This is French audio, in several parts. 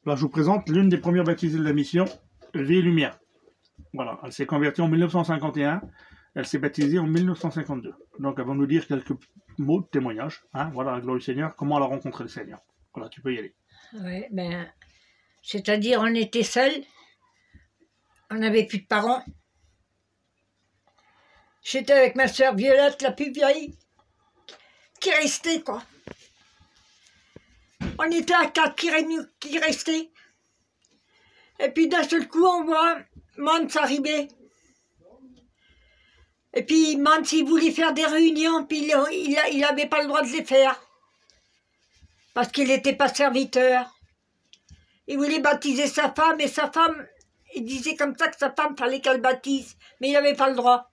Là, je vous présente l'une des premières baptisées de la mission, Vie et Lumière. Voilà, elle s'est convertie en 1951, elle s'est baptisée en 1952. Donc, elle va nous dire quelques mots de témoignage. Hein, voilà, la gloire du Seigneur, comment elle a rencontré le Seigneur. Voilà, tu peux y aller. Oui, ben, c'est-à-dire on était seuls, on n'avait plus de parents. J'étais avec ma soeur Violette, la plus vieille, qui restait, quoi. On était à 4 qui restaient. Et puis d'un seul coup, on voit Mans arriver. Et puis Mans, il voulait faire des réunions, puis il n'avait pas le droit de les faire. Parce qu'il n'était pas serviteur. Il voulait baptiser sa femme, et sa femme, il disait comme ça que sa femme, fallait qu'elle baptise. Mais il n'avait pas le droit.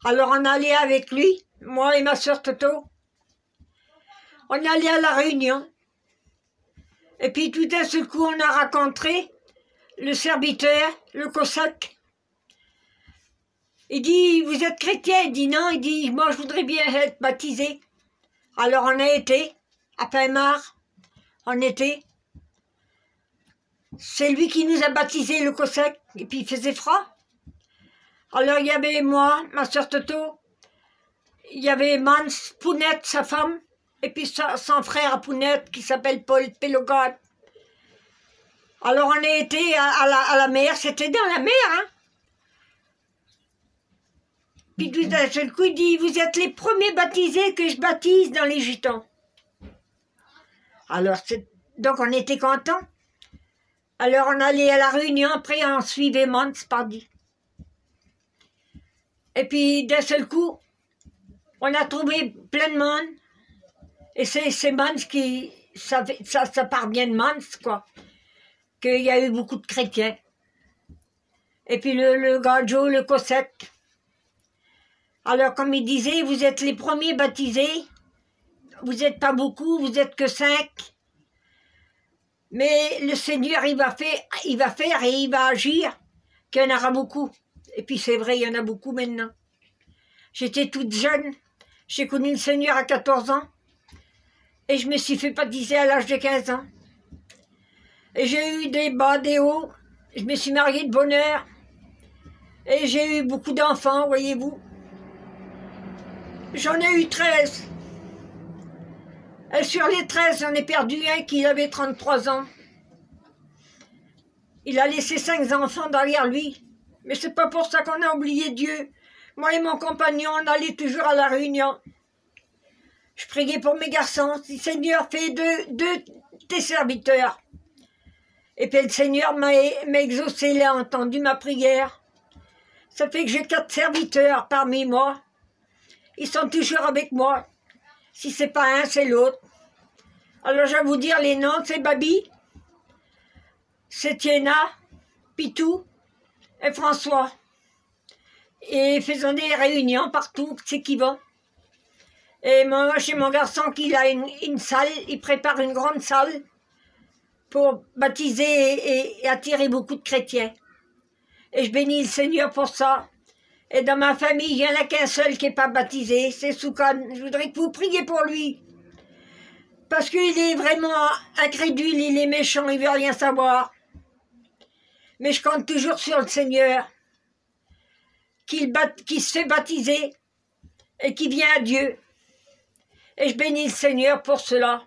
Alors on allait avec lui, moi et ma soeur Toto. On allait à la réunion. Et puis tout d'un seul coup, on a rencontré le serviteur, le Cossack. Il dit, vous êtes chrétien? Il dit non. Il dit, moi je voudrais bien être baptisé. Alors on a été, à Pinmar, on était. C'est lui qui nous a baptisé, le Cossack. Et puis il faisait froid. Alors il y avait moi, ma soeur Toto. Il y avait Mans, Pounette, sa femme. Et puis son frère à Pounette, qui s'appelle Paul Pélogat. Alors on a été à la mer, c'était dans la mer, hein. Puis tout d'un seul coup, il dit, vous êtes les premiers baptisés que je baptise dans les Gitans. Alors, donc on était contents. Alors on allait à la réunion, après on suivait Mans, pardi. Et puis d'un seul coup, on a trouvé plein de monde. Et c'est Mans qui, ça part bien de Mans, quoi. Qu'il y a eu beaucoup de chrétiens. Et puis le Gadjo, le Cossack. Alors comme il disait, vous êtes les premiers baptisés. Vous n'êtes pas beaucoup, vous n'êtes que 5. Mais le Seigneur, il va faire et il va agir, qu'il y en aura beaucoup. Et puis c'est vrai, il y en a beaucoup maintenant. J'étais toute jeune, j'ai connu le Seigneur à 14 ans. Et je me suis fait baptiser à l'âge de 15 ans. Et j'ai eu des bas, des hauts. Je me suis mariée de bonne heure. Et j'ai eu beaucoup d'enfants, voyez-vous. J'en ai eu 13. Et sur les 13, j'en ai perdu un qui avait 33 ans. Il a laissé 5 enfants derrière lui. Mais c'est pas pour ça qu'on a oublié Dieu. Moi et mon compagnon, on allait toujours à la réunion. Je priais pour mes garçons. Si Seigneur, fais deux tes serviteurs. Et puis le Seigneur m'a exaucé, il a entendu ma prière. Ça fait que j'ai 4 serviteurs parmi moi. Ils sont toujours avec moi. Si c'est pas un, c'est l'autre. Alors je vais vous dire les noms, c'est Babi, c'est Tiena, Pitou et François. Et faisons des réunions partout, c'est qui va. Et moi, chez mon garçon, qui a une salle, il prépare une grande salle pour baptiser et attirer beaucoup de chrétiens. Et je bénis le Seigneur pour ça. Et dans ma famille, il n'y en a qu'un seul qui n'est pas baptisé, c'est Soukan. Je voudrais que vous priez pour lui. Parce qu'il est vraiment incrédule, il est méchant, il ne veut rien savoir. Mais je compte toujours sur le Seigneur, qui se fait baptiser et qui vient à Dieu. Et je bénis le Seigneur pour cela.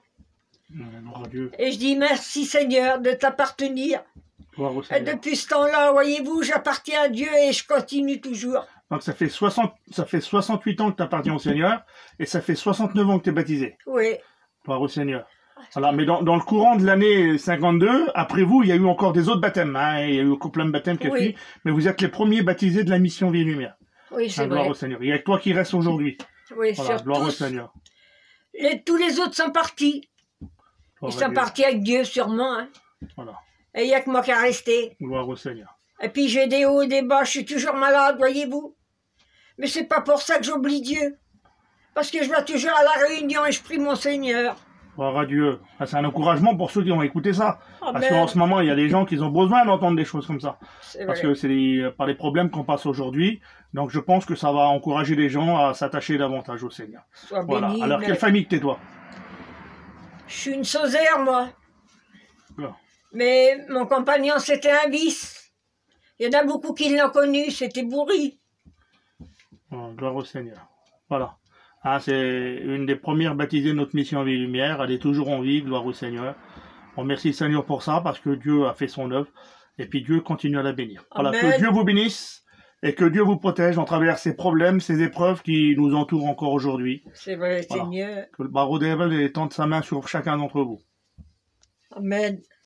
Et je dis merci Seigneur de t'appartenir. Et depuis ce temps-là, voyez-vous, j'appartiens à Dieu et je continue toujours. Donc ça fait 68 ans que tu appartiens au Seigneur et ça fait 69 ans que tu es baptisé. Oui. Gloire au Seigneur. Voilà, mais dans le courant de l'année 52, après vous, il y a eu encore des autres baptêmes. Hein, il y a eu plein de baptêmes qui a suivi, mais vous êtes les premiers baptisés de la mission Vie et Lumière. Oui, c'est vrai. Gloire au Seigneur. Il y a que toi qui reste aujourd'hui. Oui, voilà, sur gloire tous. au Seigneur. Tous les autres sont partis. Ils sont partis avec Dieu, sûrement. Hein. Voilà. Et il n'y a que moi qui est resté. Gloire au Seigneur. Et puis j'ai des hauts et des bas, je suis toujours malade, voyez-vous. Mais c'est pas pour ça que j'oublie Dieu. Parce que je vais toujours à la réunion et je prie mon Seigneur. Gloire à Dieu. C'est un encouragement pour ceux qui ont écouté ça. Parce qu'en ce moment, il y a des gens qui ont besoin d'entendre des choses comme ça. Parce que c'est par les problèmes qu'on passe aujourd'hui. Donc je pense que ça va encourager les gens à s'attacher davantage au Seigneur. Voilà. Béni, alors, quelle famille que t'es, toi? Je suis une sauzaire, moi. Là. Mais mon compagnon, c'était un vice. Il y en a beaucoup qui l'ont connu, c'était Bourri. Gloire au Seigneur. Voilà. Ah, c'est une des premières baptisées de notre mission Vie et Lumière. Elle est toujours en vie, gloire au Seigneur. On remercie le Seigneur pour ça, parce que Dieu a fait son œuvre. Et puis Dieu continue à la bénir. Voilà, que Dieu vous bénisse et que Dieu vous protège en travers ces problèmes, ces épreuves qui nous entourent encore aujourd'hui. C'est vrai, Voilà. Seigneur. Que le barreau des rebelles étende sa main sur chacun d'entre vous. Amen.